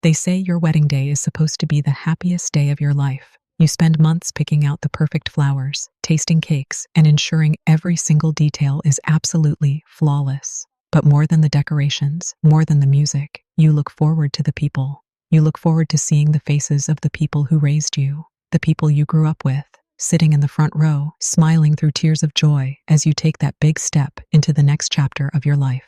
They say your wedding day is supposed to be the happiest day of your life. You spend months picking out the perfect flowers, tasting cakes, and ensuring every single detail is absolutely flawless. But more than the decorations, more than the music, you look forward to the people. You look forward to seeing the faces of the people who raised you, the people you grew up with, sitting in the front row, smiling through tears of joy as you take that big step into the next chapter of your life.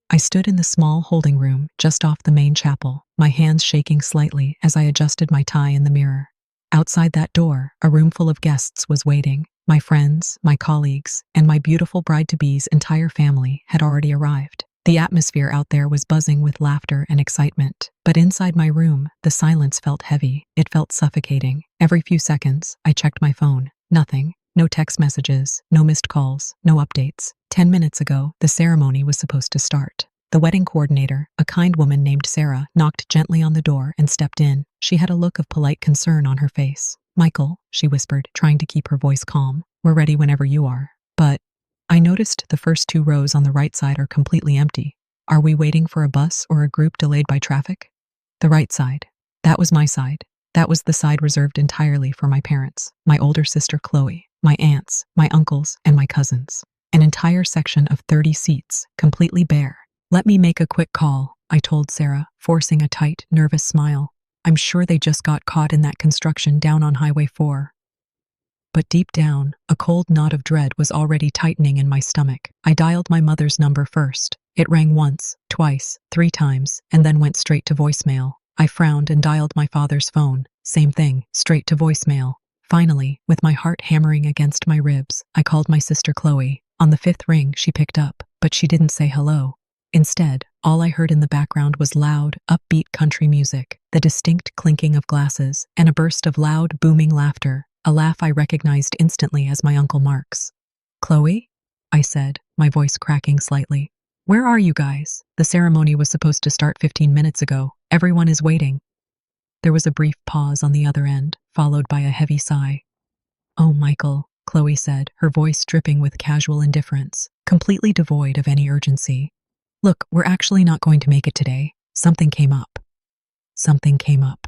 I stood in the small holding room just off the main chapel, my hands shaking slightly as I adjusted my tie in the mirror. Outside that door, a room full of guests was waiting. My friends, my colleagues, and my beautiful bride-to-be's entire family had already arrived. The atmosphere out there was buzzing with laughter and excitement, but inside my room, the silence felt heavy. It felt suffocating. Every few seconds, I checked my phone. Nothing. No text messages, no missed calls, no updates. 10 minutes ago, the ceremony was supposed to start. The wedding coordinator, a kind woman named Sarah, knocked gently on the door and stepped in. She had a look of polite concern on her face. "Michael," she whispered, trying to keep her voice calm, "we're ready whenever you are." But I noticed the first 2 rows on the right side are completely empty. Are we waiting for a bus or a group delayed by traffic? The right side. That was my side. That was the side reserved entirely for my parents, my older sister Chloe, my aunts, my uncles, and my cousins. An entire section of 30 seats, completely bare. "Let me make a quick call," I told Sarah, forcing a tight, nervous smile. "I'm sure they just got caught in that construction down on Highway 4. But deep down, a cold knot of dread was already tightening in my stomach. I dialed my mother's number first. It rang once, twice, 3 times, and then went straight to voicemail. I frowned and dialed my father's phone. Same thing, straight to voicemail. Finally, with my heart hammering against my ribs, I called my sister Chloe. On the 5th ring, she picked up, but she didn't say hello. Instead, all I heard in the background was loud, upbeat country music, the distinct clinking of glasses, and a burst of loud, booming laughter, a laugh I recognized instantly as my Uncle Mark's. "Chloe?" I said, my voice cracking slightly. "Where are you guys? The ceremony was supposed to start 15 minutes ago. Everyone is waiting." There was a brief pause on the other end, followed by a heavy sigh. "Oh, Michael," Chloe said, her voice dripping with casual indifference, completely devoid of any urgency. "Look, we're actually not going to make it today. Something came up." "Something came up,"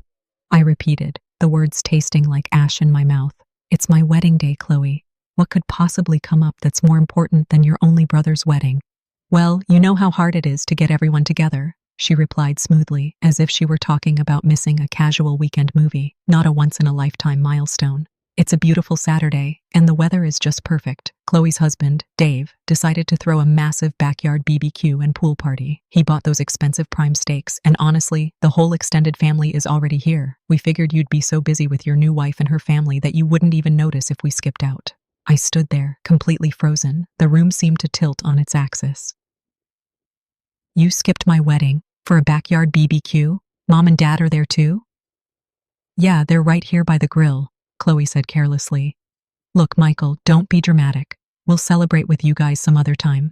I repeated, the words tasting like ash in my mouth. "It's my wedding day, Chloe. What could possibly come up that's more important than your only brother's wedding?" "Well, you know how hard it is to get everyone together," she replied smoothly, as if she were talking about missing a casual weekend movie, not a once-in-a-lifetime milestone. "It's a beautiful Saturday, and the weather is just perfect." Chloe's husband, Dave, decided to throw a massive backyard BBQ and pool party. He bought those expensive prime steaks, and honestly, the whole extended family is already here. We figured you'd be so busy with your new wife and her family that you wouldn't even notice if we skipped out. I stood there, completely frozen. The room seemed to tilt on its axis. "You skipped my wedding for a backyard BBQ? Mom and Dad are there too?" "Yeah, they're right here by the grill," Chloe said carelessly. "Look, Michael, don't be dramatic. We'll celebrate with you guys some other time.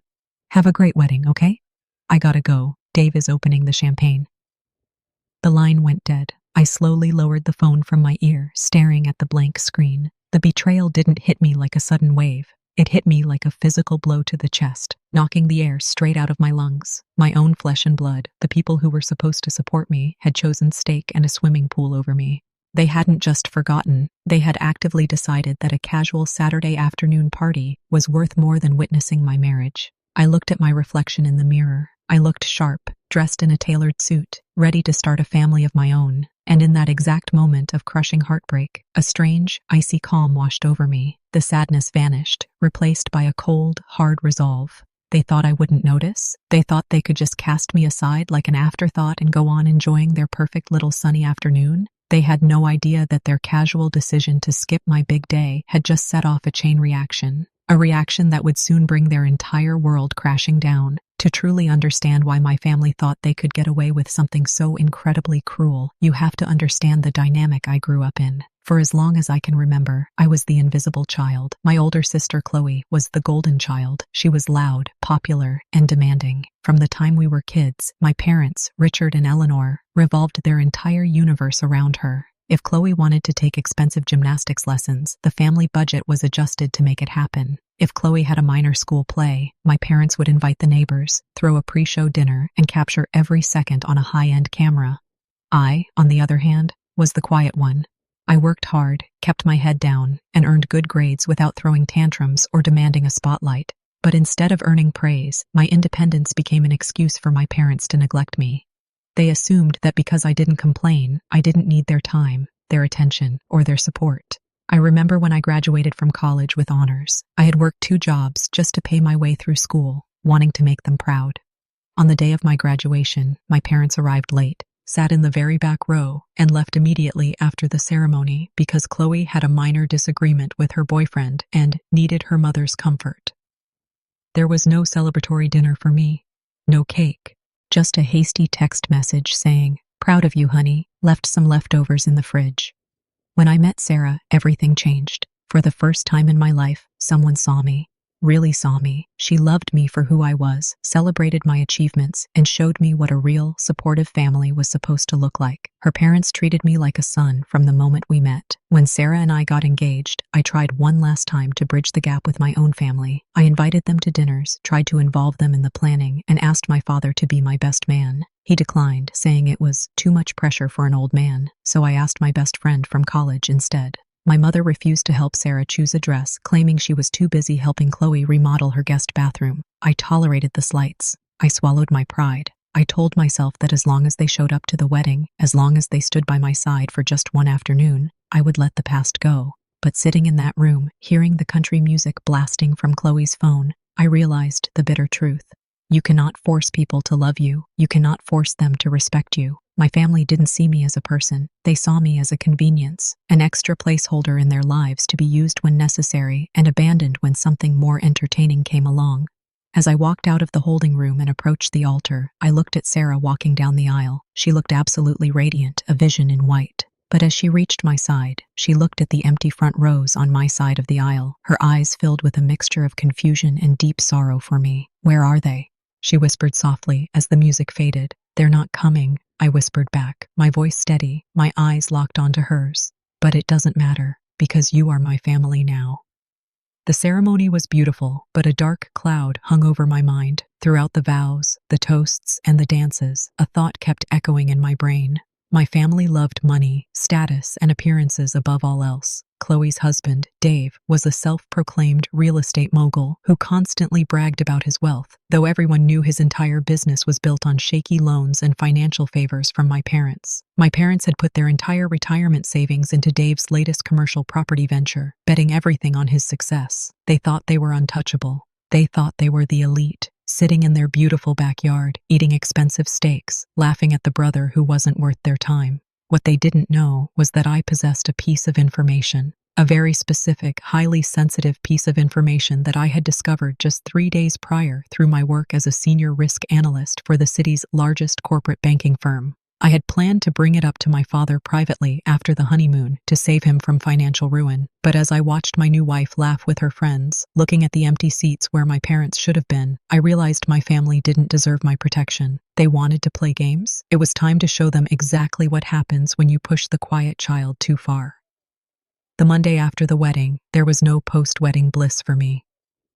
Have a great wedding, okay? I gotta go. Dave is opening the champagne." The line went dead. I slowly lowered the phone from my ear, staring at the blank screen. The betrayal didn't hit me like a sudden wave. It hit me like a physical blow to the chest, knocking the air straight out of my lungs. My own flesh and blood, the people who were supposed to support me, had chosen steak and a swimming pool over me. They hadn't just forgotten, they had actively decided that a casual Saturday afternoon party was worth more than witnessing my marriage. I looked at my reflection in the mirror. I looked sharp, dressed in a tailored suit, ready to start a family of my own. And in that exact moment of crushing heartbreak, a strange, icy calm washed over me. The sadness vanished, replaced by a cold, hard resolve. They thought I wouldn't notice. They thought they could just cast me aside like an afterthought and go on enjoying their perfect little sunny afternoon. They had no idea that their casual decision to skip my big day had just set off a chain reaction. A reaction that would soon bring their entire world crashing down. To truly understand why my family thought they could get away with something so incredibly cruel, you have to understand the dynamic I grew up in. For as long as I can remember, I was the invisible child. My older sister Chloe was the golden child. She was loud, popular, and demanding. From the time we were kids, my parents, Richard and Eleanor, revolved their entire universe around her. If Chloe wanted to take expensive gymnastics lessons, the family budget was adjusted to make it happen. If Chloe had a minor school play, my parents would invite the neighbors, throw a pre-show dinner, and capture every second on a high-end camera. I, on the other hand, was the quiet one. I worked hard, kept my head down, and earned good grades without throwing tantrums or demanding a spotlight. But instead of earning praise, my independence became an excuse for my parents to neglect me. They assumed that because I didn't complain, I didn't need their time, their attention, or their support. I remember when I graduated from college with honors, I had worked 2 jobs just to pay my way through school, wanting to make them proud. On the day of my graduation, my parents arrived late, sat in the very back row, and left immediately after the ceremony because Chloe had a minor disagreement with her boyfriend and needed her mother's comfort. There was no celebratory dinner for me, no cake, just a hasty text message saying, "Proud of you, honey, left some leftovers in the fridge." When I met Sarah, everything changed. For the first time in my life, someone saw me. Really saw me. She loved me for who I was, celebrated my achievements, and showed me what a real, supportive family was supposed to look like. Her parents treated me like a son from the moment we met. When Sarah and I got engaged, I tried one last time to bridge the gap with my own family. I invited them to dinners, tried to involve them in the planning, and asked my father to be my best man. He declined, saying it was too much pressure for an old man, so I asked my best friend from college instead. My mother refused to help Sarah choose a dress, claiming she was too busy helping Chloe remodel her guest bathroom. I tolerated the slights. I swallowed my pride. I told myself that as long as they showed up to the wedding, as long as they stood by my side for just one afternoon, I would let the past go. But sitting in that room, hearing the country music blasting from Chloe's phone, I realized the bitter truth. You cannot force people to love you. You cannot force them to respect you. My family didn't see me as a person. They saw me as a convenience, an extra placeholder in their lives to be used when necessary and abandoned when something more entertaining came along. As I walked out of the holding room and approached the altar, I looked at Sarah walking down the aisle. She looked absolutely radiant, a vision in white. But as she reached my side, she looked at the empty front rows on my side of the aisle, her eyes filled with a mixture of confusion and deep sorrow for me. "Where are they?" she whispered softly as the music faded. "They're not coming," I whispered back, my voice steady, my eyes locked onto hers. "But it doesn't matter, because you are my family now." The ceremony was beautiful, but a dark cloud hung over my mind. Throughout the vows, the toasts, and the dances, a thought kept echoing in my brain. My family loved money, status, and appearances above all else. Chloe's husband, Dave, was a self-proclaimed real estate mogul who constantly bragged about his wealth, though everyone knew his entire business was built on shaky loans and financial favors from my parents. My parents had put their entire retirement savings into Dave's latest commercial property venture, betting everything on his success. They thought they were untouchable. They thought they were the elite, sitting in their beautiful backyard, eating expensive steaks, laughing at the brother who wasn't worth their time. What they didn't know was that I possessed a piece of information, a very specific, highly sensitive piece of information that I had discovered just 3 days prior through my work as a senior risk analyst for the city's largest corporate banking firm. I had planned to bring it up to my father privately after the honeymoon to save him from financial ruin. But as I watched my new wife laugh with her friends, looking at the empty seats where my parents should have been, I realized my family didn't deserve my protection. They wanted to play games. It was time to show them exactly what happens when you push the quiet child too far. The Monday after the wedding, there was no post-wedding bliss for me.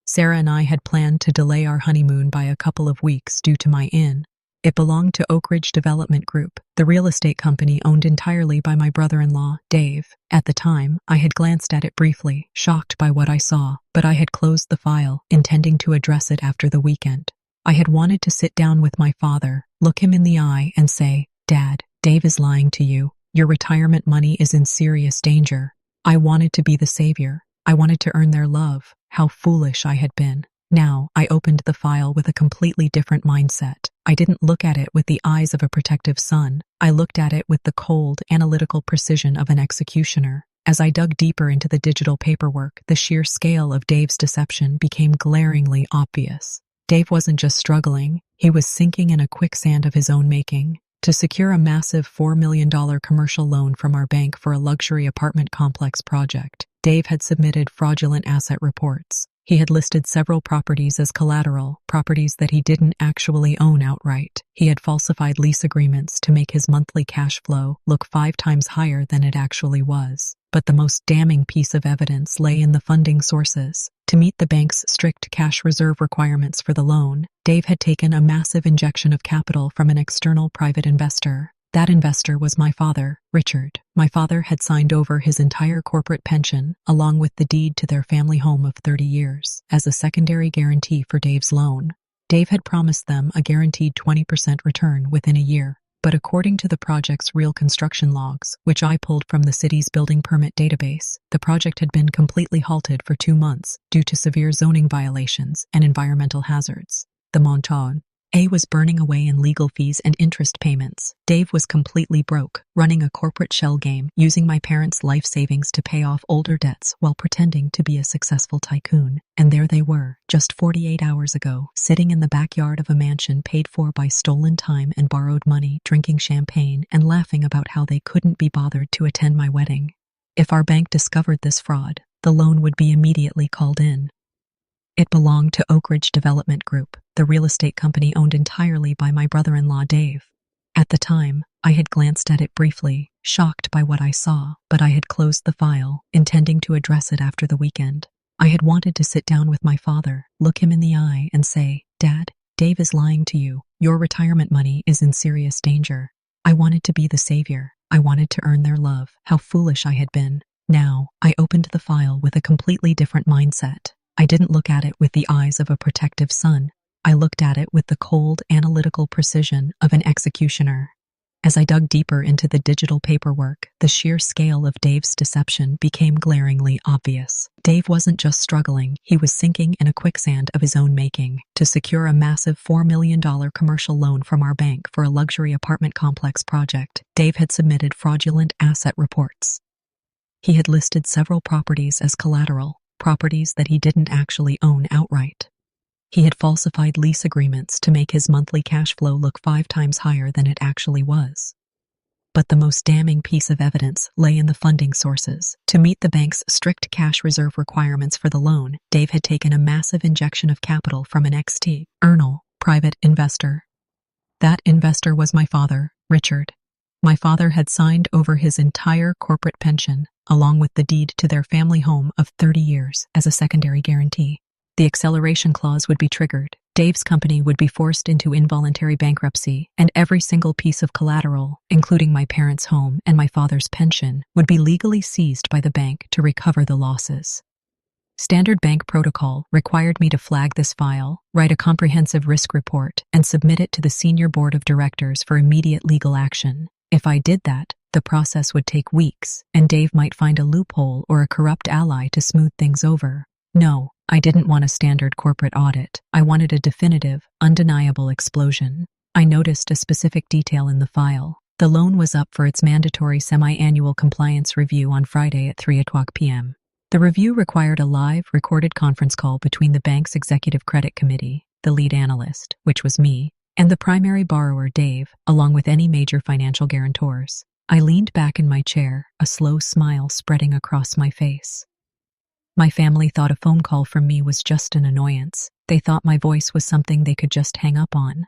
Sarah and I had planned to delay our honeymoon by a couple of weeks due to my inn. It belonged to Oak Ridge Development Group, the real estate company owned entirely by my brother-in-law, Dave. At the time, I had glanced at it briefly, shocked by what I saw, but I had closed the file, intending to address it after the weekend. I had wanted to sit down with my father, look him in the eye, and say, "Dad, Dave is lying to you. Your retirement money is in serious danger." I wanted to be the savior. I wanted to earn their love. How foolish I had been. Now, I opened the file with a completely different mindset. I didn't look at it with the eyes of a protective son. I looked at it with the cold, analytical precision of an executioner. As I dug deeper into the digital paperwork, the sheer scale of Dave's deception became glaringly obvious. Dave wasn't just struggling, he was sinking in a quicksand of his own making. To secure a massive $4 million commercial loan from our bank for a luxury apartment complex project, Dave had submitted fraudulent asset reports. He had listed several properties as collateral, properties that he didn't actually own outright. He had falsified lease agreements to make his monthly cash flow look 5 times higher than it actually was. But the most damning piece of evidence lay in the funding sources. To meet the bank's strict cash reserve requirements for the loan, Dave had taken a massive injection of capital from an external private investor. That investor was my father, Richard. My father had signed over his entire corporate pension, along with the deed to their family home of 30 years, as a secondary guarantee for Dave's loan. Dave had promised them a guaranteed 20% return within a year, but according to the project's real construction logs, which I pulled from the city's building permit database, the project had been completely halted for 2 months due to severe zoning violations and environmental hazards. The Montagne A was burning away in legal fees and interest payments. Dave was completely broke, running a corporate shell game, using my parents' life savings to pay off older debts while pretending to be a successful tycoon. And there they were, just 48 hours ago, sitting in the backyard of a mansion paid for by stolen time and borrowed money, drinking champagne and laughing about how they couldn't be bothered to attend my wedding. If our bank discovered this fraud, the loan would be immediately called in. It belonged to Oak Ridge Development Group, the real estate company owned entirely by my brother-in-law Dave. At the time, I had glanced at it briefly, shocked by what I saw, but I had closed the file, intending to address it after the weekend. I had wanted to sit down with my father, look him in the eye, and say, "Dad, Dave is lying to you. Your retirement money is in serious danger." I wanted to be the savior. I wanted to earn their love. How foolish I had been. Now, I opened the file with a completely different mindset. I didn't look at it with the eyes of a protective son. I looked at it with the cold, analytical precision of an executioner. As I dug deeper into the digital paperwork, the sheer scale of Dave's deception became glaringly obvious. Dave wasn't just struggling, he was sinking in a quicksand of his own making. To secure a massive $4 million commercial loan from our bank for a luxury apartment complex project, Dave had submitted fraudulent asset reports. He had listed several properties as collateral, properties that he didn't actually own outright. He had falsified lease agreements to make his monthly cash flow look 5 times higher than it actually was. But the most damning piece of evidence lay in the funding sources. To meet the bank's strict cash reserve requirements for the loan, Dave had taken a massive injection of capital from an external private investor. That investor was my father, Richard. My father had signed over his entire corporate pension, along with the deed to their family home of 30 years, as a secondary guarantee. The acceleration clause would be triggered, Dave's company would be forced into involuntary bankruptcy, and every single piece of collateral, including my parents' home and my father's pension, would be legally seized by the bank to recover the losses. Standard bank protocol required me to flag this file, write a comprehensive risk report, and submit it to the senior board of directors for immediate legal action. If I did that, the process would take weeks, and Dave might find a loophole or a corrupt ally to smooth things over. No, I didn't want a standard corporate audit. I wanted a definitive, undeniable explosion. I noticed a specific detail in the file. The loan was up for its mandatory semi-annual compliance review on Friday at 3:00 p.m. The review required a live, recorded conference call between the bank's executive credit committee, the lead analyst, which was me, and the primary borrower, Dave, along with any major financial guarantors. I leaned back in my chair, a slow smile spreading across my face. My family thought a phone call from me was just an annoyance. They thought my voice was something they could just hang up on.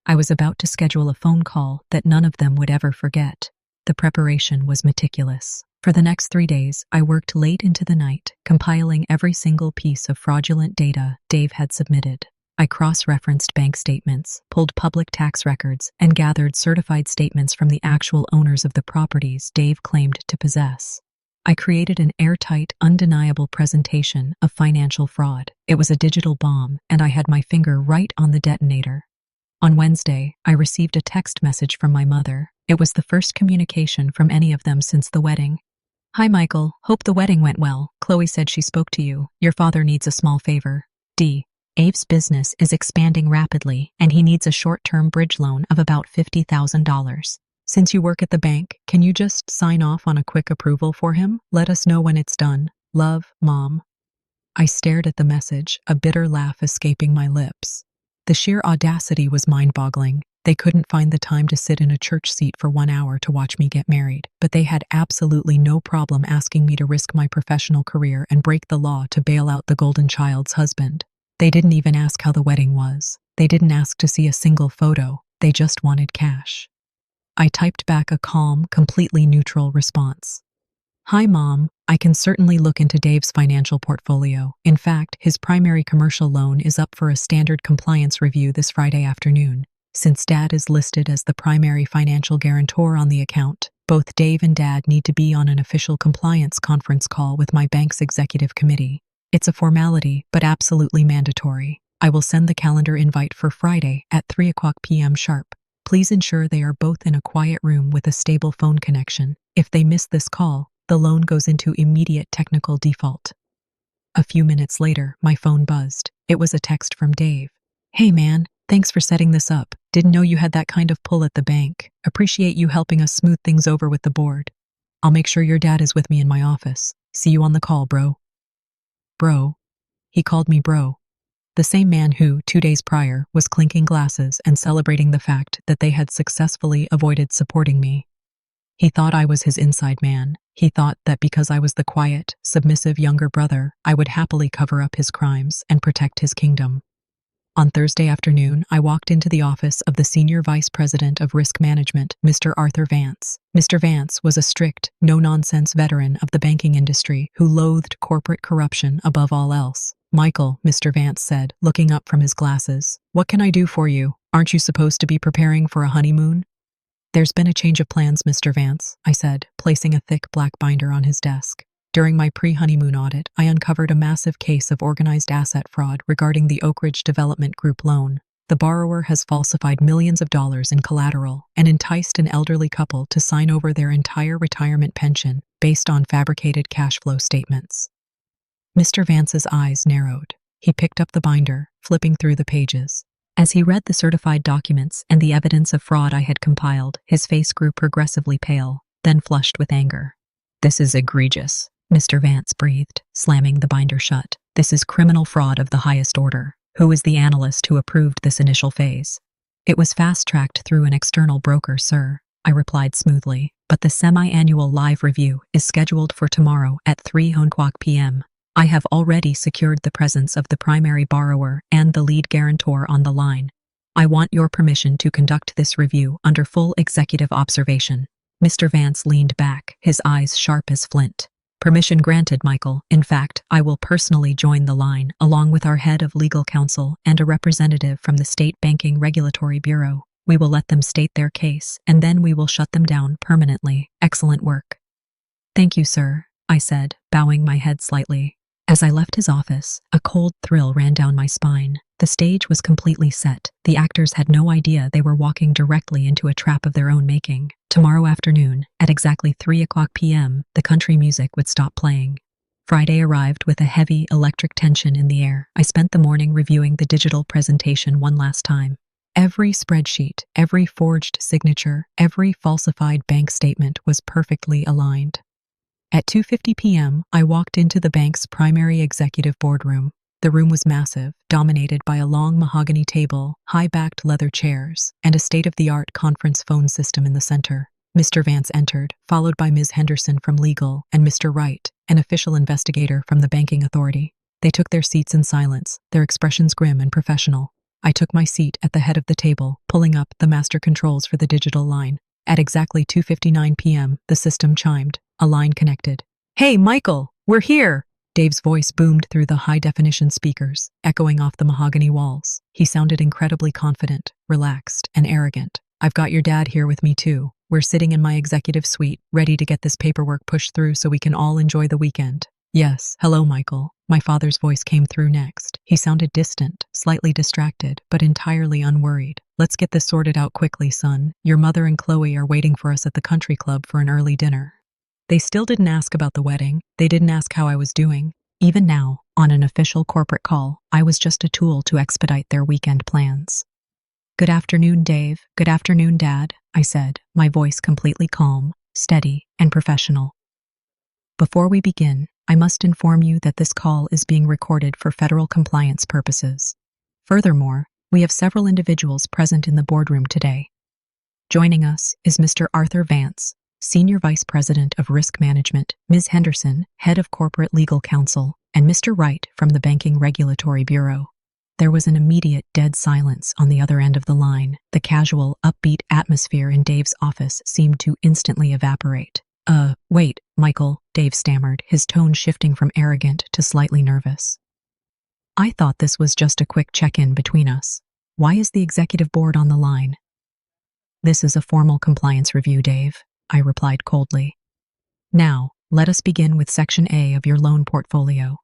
I was about to schedule a phone call that none of them would ever forget. The preparation was meticulous. For the next 3 days, I worked late into the night, compiling every single piece of fraudulent data Dave had submitted. I cross-referenced bank statements, pulled public tax records, and gathered certified statements from the actual owners of the properties Dave claimed to possess. I created an airtight, undeniable presentation of financial fraud. It was a digital bomb, and I had my finger right on the detonator. On Wednesday, I received a text message from my mother. It was the first communication from any of them since the wedding. "Hi Michael, hope the wedding went well. Chloe said she spoke to you. Your father needs a small favor. Abe's business is expanding rapidly, and he needs a short-term bridge loan of about $50,000. Since you work at the bank, can you just sign off on a quick approval for him? Let us know when it's done. Love, Mom." I stared at the message, a bitter laugh escaping my lips. The sheer audacity was mind-boggling. They couldn't find the time to sit in a church seat for 1 hour to watch me get married, but they had absolutely no problem asking me to risk my professional career and break the law to bail out the golden child's husband. They didn't even ask how the wedding was. They didn't ask to see a single photo. They just wanted cash. I typed back a calm, completely neutral response. "Hi, Mom. I can certainly look into Dave's financial portfolio. In fact, his primary commercial loan is up for a standard compliance review this Friday afternoon. Since Dad is listed as the primary financial guarantor on the account, both Dave and Dad need to be on an official compliance conference call with my bank's executive committee. It's a formality, but absolutely mandatory. I will send the calendar invite for Friday at 3 p.m. sharp. Please ensure they are both in a quiet room with a stable phone connection. If they miss this call, the loan goes into immediate technical default. A few minutes later, my phone buzzed. It was a text from Dave. "Hey man, thanks for setting this up. Didn't know you had that kind of pull at the bank. Appreciate you helping us smooth things over with the board. I'll make sure your dad is with me in my office. See you on the call, bro." Bro. He called me bro. The same man who, 2 days prior, was clinking glasses and celebrating the fact that they had successfully avoided supporting me. He thought I was his inside man. He thought that because I was the quiet, submissive younger brother, I would happily cover up his crimes and protect his kingdom. On Thursday afternoon, I walked into the office of the Senior Vice President of Risk Management, Mr. Arthur Vance. Mr. Vance was a strict, no-nonsense veteran of the banking industry who loathed corporate corruption above all else. "Michael," Mr. Vance said, looking up from his glasses, "what can I do for you? Aren't you supposed to be preparing for a honeymoon?" "There's been a change of plans, Mr. Vance," I said, placing a thick black binder on his desk. "During my pre-honeymoon audit, I uncovered a massive case of organized asset fraud regarding the Oak Ridge Development Group loan. The borrower has falsified millions of dollars in collateral and enticed an elderly couple to sign over their entire retirement pension based on fabricated cash flow statements." Mr. Vance's eyes narrowed. He picked up the binder, flipping through the pages. As he read the certified documents and the evidence of fraud I had compiled, his face grew progressively pale, then flushed with anger. "This is egregious," Mr. Vance breathed, slamming the binder shut. "This is criminal fraud of the highest order. Who is the analyst who approved this initial phase?" "It was fast-tracked through an external broker, sir," I replied smoothly, "but the semi-annual live review is scheduled for tomorrow at 3 p.m. I have already secured the presence of the primary borrower and the lead guarantor on the line. I want your permission to conduct this review under full executive observation." Mr. Vance leaned back, his eyes sharp as flint. "Permission granted, Michael. In fact, I will personally join the line, along with our head of legal counsel and a representative from the State Banking Regulatory Bureau. We will let them state their case, and then we will shut them down permanently. Excellent work." "Thank you, sir," I said, bowing my head slightly. As I left his office, a cold thrill ran down my spine. The stage was completely set. The actors had no idea they were walking directly into a trap of their own making. Tomorrow afternoon, at exactly 3 p.m., the country music would stop playing. Friday arrived with a heavy electric tension in the air. I spent the morning reviewing the digital presentation one last time. Every spreadsheet, every forged signature, every falsified bank statement was perfectly aligned. At 2:50 p.m., I walked into the bank's primary executive boardroom. The room was massive, dominated by a long mahogany table, high-backed leather chairs, and a state-of-the-art conference phone system in the center. Mr. Vance entered, followed by Ms. Henderson from legal and Mr. Wright, an official investigator from the banking authority. They took their seats in silence, their expressions grim and professional. I took my seat at the head of the table, pulling up the master controls for the digital line. At exactly 2:59 p.m., the system chimed. A line connected. "Hey, Michael, we're here!" Dave's voice boomed through the high-definition speakers, echoing off the mahogany walls. He sounded incredibly confident, relaxed, and arrogant. "I've got your dad here with me too. We're sitting in my executive suite, ready to get this paperwork pushed through so we can all enjoy the weekend." "Yes, hello, Michael." My father's voice came through next. He sounded distant, slightly distracted, but entirely unworried. "Let's get this sorted out quickly, son. Your mother and Chloe are waiting for us at the country club for an early dinner." They still didn't ask about the wedding. They didn't ask how I was doing. Even now, on an official corporate call, I was just a tool to expedite their weekend plans. "Good afternoon, Dave. Good afternoon, Dad," I said, my voice completely calm, steady, and professional. "Before we begin, I must inform you that this call is being recorded for federal compliance purposes. Furthermore, we have several individuals present in the boardroom today. Joining us is Mr. Arthur Vance, Senior Vice President of Risk Management, Ms. Henderson, Head of Corporate Legal Counsel, and Mr. Wright from the Banking Regulatory Bureau." There was an immediate dead silence on the other end of the line. The casual, upbeat atmosphere in Dave's office seemed to instantly evaporate. Wait, Michael," Dave stammered, his tone shifting from arrogant to slightly nervous. "I thought this was just a quick check-in between us." Why is the executive board on the line? This is a formal compliance review, Dave, I replied coldly. Now, let us begin with Section A of your loan portfolio.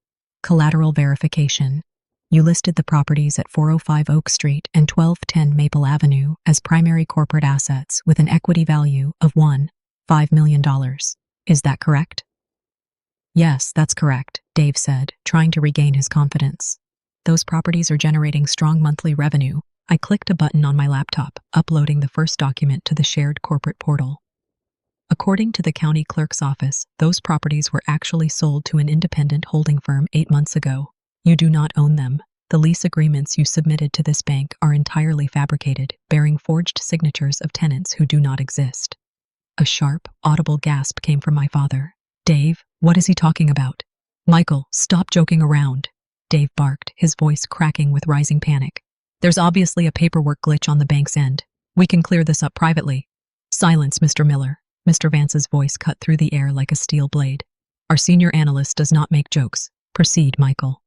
Collateral verification. You listed the properties at 405 Oak Street and 1210 Maple Avenue as primary corporate assets with an equity value of $5 million. Is that correct? Yes, that's correct, Dave said, trying to regain his confidence. Those properties are generating strong monthly revenue. I clicked a button on my laptop, uploading the first document to the shared corporate portal. According to the county clerk's office, those properties were actually sold to an independent holding firm 8 months ago. You do not own them. The lease agreements you submitted to this bank are entirely fabricated, bearing forged signatures of tenants who do not exist. A sharp, audible gasp came from my father. Dave, what is he talking about? Michael, stop joking around, Dave barked, his voice cracking with rising panic. There's obviously a paperwork glitch on the bank's end. We can clear this up privately. Silence, Mr. Miller. Mr. Vance's voice cut through the air like a steel blade. Our senior analyst does not make jokes. Proceed, Michael.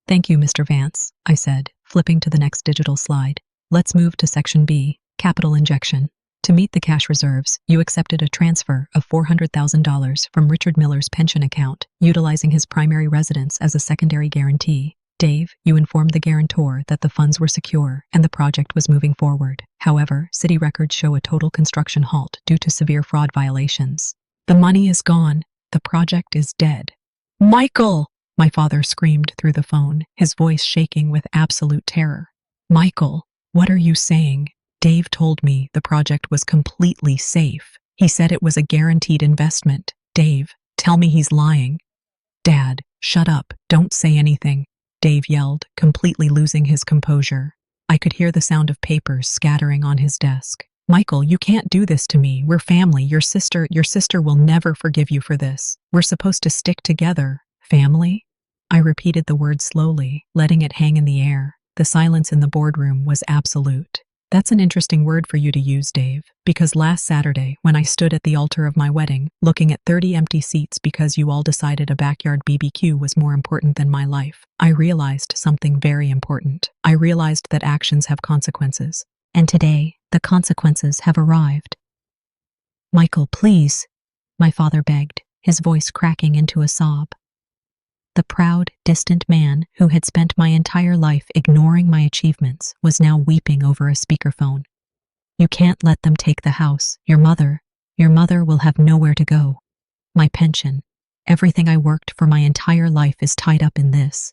Thank you, Mr. Vance, I said, flipping to the next digital slide. Let's move to Section B, capital injection. To meet the cash reserves, you accepted a transfer of $400,000 from Richard Miller's pension account, utilizing his primary residence as a secondary guarantee. Dave, you informed the guarantor that the funds were secure and the project was moving forward. However, city records show a total construction halt due to severe fraud violations. The money is gone. The project is dead. Michael! My father screamed through the phone, his voice shaking with absolute terror. Michael, what are you saying? Dave told me the project was completely safe. He said it was a guaranteed investment. Dave, tell me he's lying. Dad, shut up. Don't say anything, Dave yelled, completely losing his composure. I could hear the sound of papers scattering on his desk. Michael, you can't do this to me. We're family. Your sister will never forgive you for this. We're supposed to stick together. Family? I repeated the word slowly, letting it hang in the air. The silence in the boardroom was absolute. That's an interesting word for you to use, Dave, because last Saturday, when I stood at the altar of my wedding, looking at 30 empty seats because you all decided a backyard BBQ was more important than my life, I realized something very important. I realized that actions have consequences. And today, the consequences have arrived. Michael, please, my father begged, his voice cracking into a sob. The proud, distant man who had spent my entire life ignoring my achievements was now weeping over a speakerphone. You can't let them take the house. Your mother will have nowhere to go. My pension, everything I worked for my entire life is tied up in this.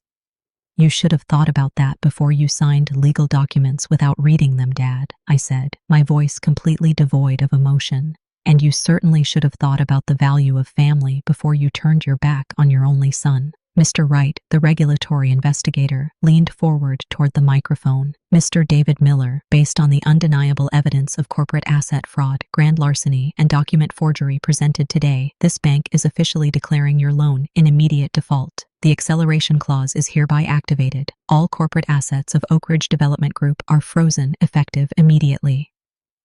You should have thought about that before you signed legal documents without reading them, Dad, I said, my voice completely devoid of emotion. And you certainly should have thought about the value of family before you turned your back on your only son. Mr. Wright, the regulatory investigator, leaned forward toward the microphone. Mr. David Miller, based on the undeniable evidence of corporate asset fraud, grand larceny, and document forgery presented today, this bank is officially declaring your loan in immediate default. The acceleration clause is hereby activated. All corporate assets of Oak Ridge Development Group are frozen, effective immediately.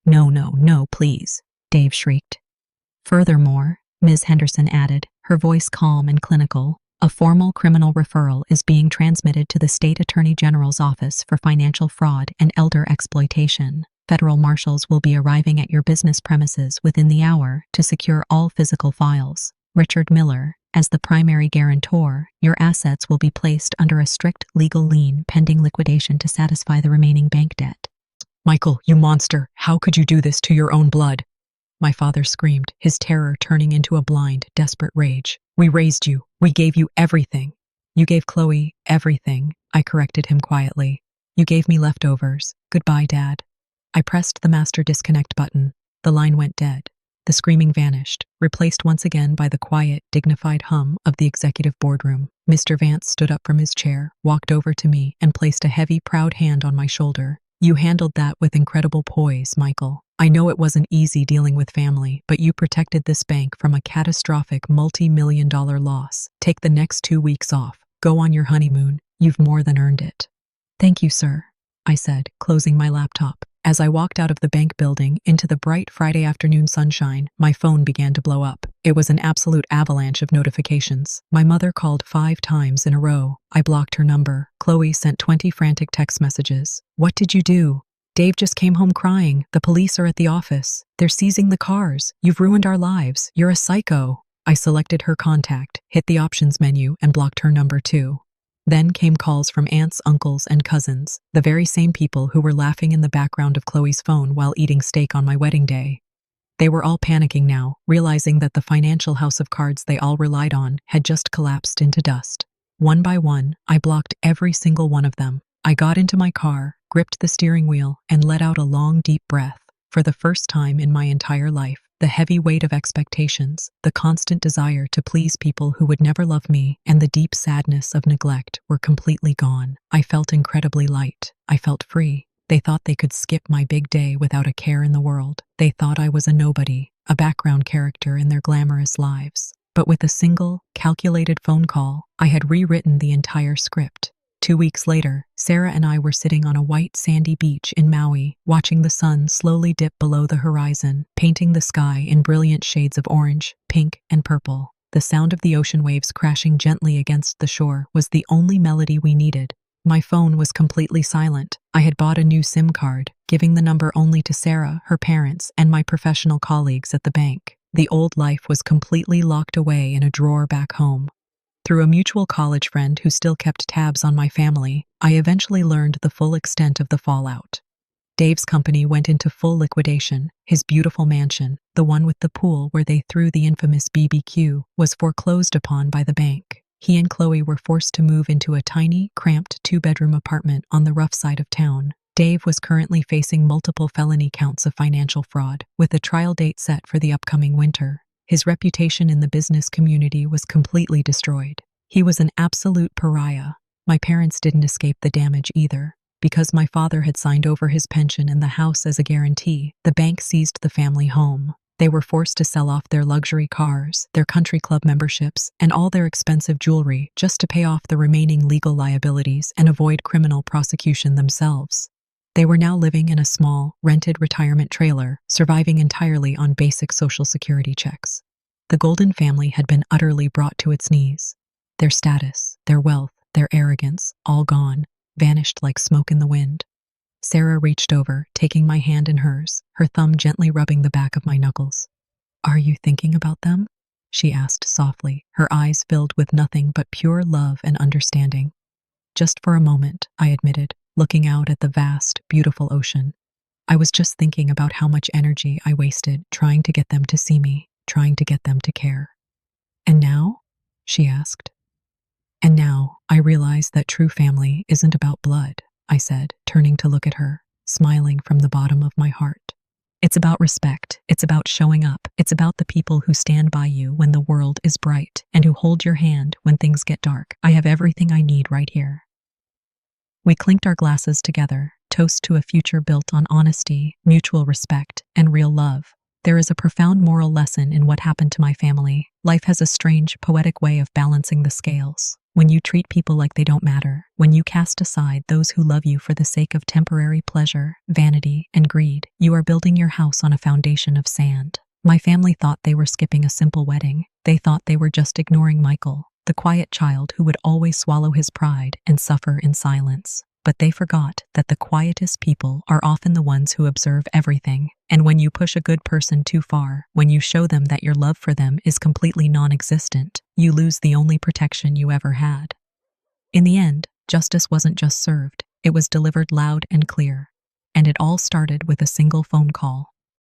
No, please, Dave shrieked. Furthermore, Ms. Henderson added, her voice calm and clinical, a formal criminal referral is being transmitted to the State Attorney General's Office for Financial Fraud and Elder Exploitation. Federal marshals will be arriving at your business premises within the hour to secure all physical files. Richard Miller, as the primary guarantor, your assets will be placed under a strict legal lien pending liquidation to satisfy the remaining bank debt. Michael, you monster, how could you do this to your own blood? My father screamed, his terror turning into a blind, desperate rage. We raised you. We gave you everything. You gave Chloe everything, I corrected him quietly. You gave me leftovers. Goodbye, Dad. I pressed the master disconnect button. The line went dead. The screaming vanished, replaced once again by the quiet, dignified hum of the executive boardroom. Mr. Vance stood up from his chair, walked over to me, and placed a heavy, proud hand on my shoulder. You handled that with incredible poise, Michael. I know it wasn't easy dealing with family, but you protected this bank from a catastrophic multi-million-dollar loss. Take the next 2 weeks off. Go on your honeymoon. You've more than earned it. Thank you, sir, I said, closing my laptop. As I walked out of the bank building into the bright Friday afternoon sunshine, my phone began to blow up. It was an absolute avalanche of notifications. My mother called 5 times in a row. I blocked her number. Chloe sent 20 frantic text messages. What did you do? Dave just came home crying. The police are at the office. They're seizing the cars. You've ruined our lives. You're a psycho. I selected her contact, hit the options menu, and blocked her number too. Then came calls from aunts, uncles, and cousins, the very same people who were laughing in the background of Chloe's phone while eating steak on my wedding day. They were all panicking now, realizing that the financial house of cards they all relied on had just collapsed into dust. One by one, I blocked every single one of them. I got into my car, gripped the steering wheel, and let out a long, deep breath. For the first time in my entire life, the heavy weight of expectations, the constant desire to please people who would never love me, and the deep sadness of neglect were completely gone. I felt incredibly light. I felt free. They thought they could skip my big day without a care in the world. They thought I was a nobody, a background character in their glamorous lives. But with a single, calculated phone call, I had rewritten the entire script. 2 weeks later, Sarah and I were sitting on a white sandy beach in Maui, watching the sun slowly dip below the horizon, painting the sky in brilliant shades of orange, pink, and purple. The sound of the ocean waves crashing gently against the shore was the only melody we needed. My phone was completely silent. I had bought a new SIM card, giving the number only to Sarah, her parents, and my professional colleagues at the bank. The old life was completely locked away in a drawer back home. Through a mutual college friend who still kept tabs on my family, I eventually learned the full extent of the fallout. Dave's company went into full liquidation. His beautiful mansion, the one with the pool where they threw the infamous BBQ, was foreclosed upon by the bank. He and Chloe were forced to move into a tiny, cramped 2-bedroom apartment on the rough side of town. Dave was currently facing multiple felony counts of financial fraud, with a trial date set for the upcoming winter. His reputation in the business community was completely destroyed. He was an absolute pariah. My parents didn't escape the damage either. Because my father had signed over his pension and the house as a guarantee, the bank seized the family home. They were forced to sell off their luxury cars, their country club memberships, and all their expensive jewelry just to pay off the remaining legal liabilities and avoid criminal prosecution themselves. They were now living in a small, rented retirement trailer, surviving entirely on basic Social Security checks. The Golden family had been utterly brought to its knees. Their status, their wealth, their arrogance, all gone, vanished like smoke in the wind. Sarah reached over, taking my hand in hers, her thumb gently rubbing the back of my knuckles. "Are you thinking about them?" she asked softly, her eyes filled with nothing but pure love and understanding. "Just for a moment," I admitted, looking out at the vast, beautiful ocean. "I was just thinking about how much energy I wasted trying to get them to see me, trying to get them to care." "And now?" she asked. "And now I realize that true family isn't about blood," I said, turning to look at her, smiling from the bottom of my heart. "It's about respect. It's about showing up. It's about the people who stand by you when the world is bright and who hold your hand when things get dark. I have everything I need right here." We clinked our glasses together, toast to a future built on honesty, mutual respect, and real love. There is a profound moral lesson in what happened to my family. Life has a strange, poetic way of balancing the scales. When you treat people like they don't matter, when you cast aside those who love you for the sake of temporary pleasure, vanity, and greed, you are building your house on a foundation of sand. My family thought they were skipping a simple wedding. They thought they were just ignoring Michael, the quiet child who would always swallow his pride and suffer in silence. But they forgot that the quietest people are often the ones who observe everything. And when you push a good person too far, when you show them that your love for them is completely non-existent, you lose the only protection you ever had. In the end, justice wasn't just served, it was delivered loud and clear. And it all started with a single phone call.